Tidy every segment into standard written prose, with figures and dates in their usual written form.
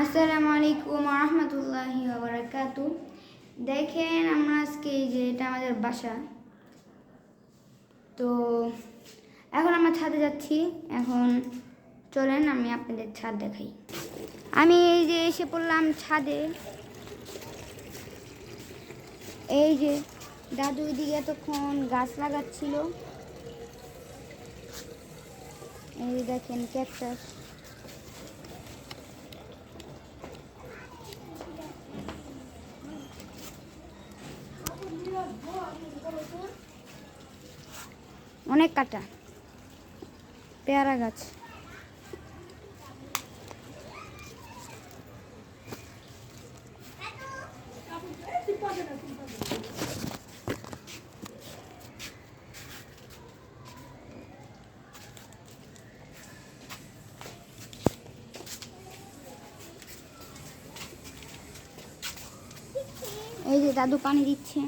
আসসালামু আলাইকুম ওয়া রাহমাতুল্লাহি ওয়া বারাকাতুহু। দেখেন আমরা আজকে এই যে এটা আমাদের বাসা। তো এখন আমরা ছাদে যাচ্ছি। এখন চলেন আমি আপনাদের ছাদ দেখাই। আমি এই যে এসে পড়লাম ছাদে। এই যে দাদু এদিকে এতক্ষণ গাছ লাগাচ্ছিল। এই যে দেখেন ক্যাকটাস। অনেক কাটা পেয়ারা গাছ। এই যে দাদু পানি দিচ্ছে।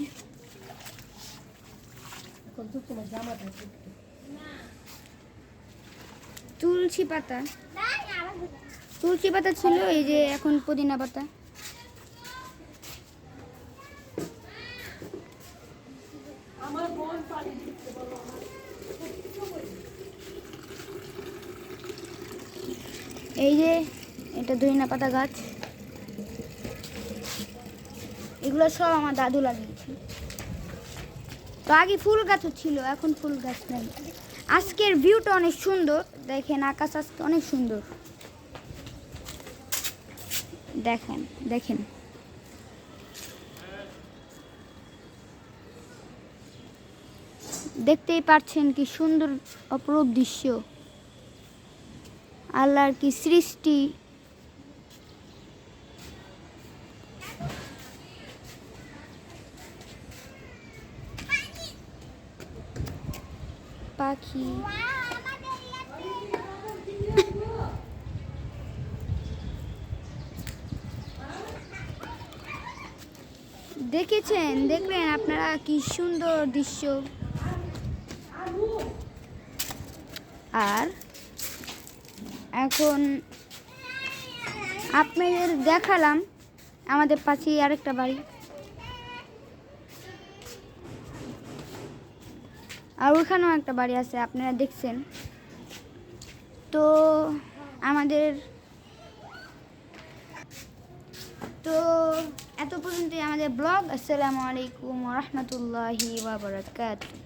তুলসী পাতা ছিল, এই যে এখন পুদিনা পাতা। এই যে এটা ধনিয়া পাতা গাছ। এগুলো সব আমার দাদু লাগিয়েছে। তো আগে ফুল গাছও ছিল, এখন ফুল গাছ নেই। আজকের ভিউটা অনেক সুন্দর, দেখেন আকাশ আজকে অনেক সুন্দর। দেখেন দেখেন দেখতেই পাচ্ছেন কি সুন্দর অপরূপ দৃশ্য, আল্লাহর কি সৃষ্টি। পাখি দেখলেন আপনারা কি সুন্দর দৃশ্য। আর এখন আপনাদের দেখালাম আমাদের পাশে আরেকটা বাড়ি, আর ওখানেও একটা বাড়ি আছে আপনারা দেখছেন। তো আমাদের এত পর্যন্তই আমাদের ব্লগ। আসসালামু আলাইকুম ওয়া রাহমাতুল্লাহি ওয়া বারাকাতুহু।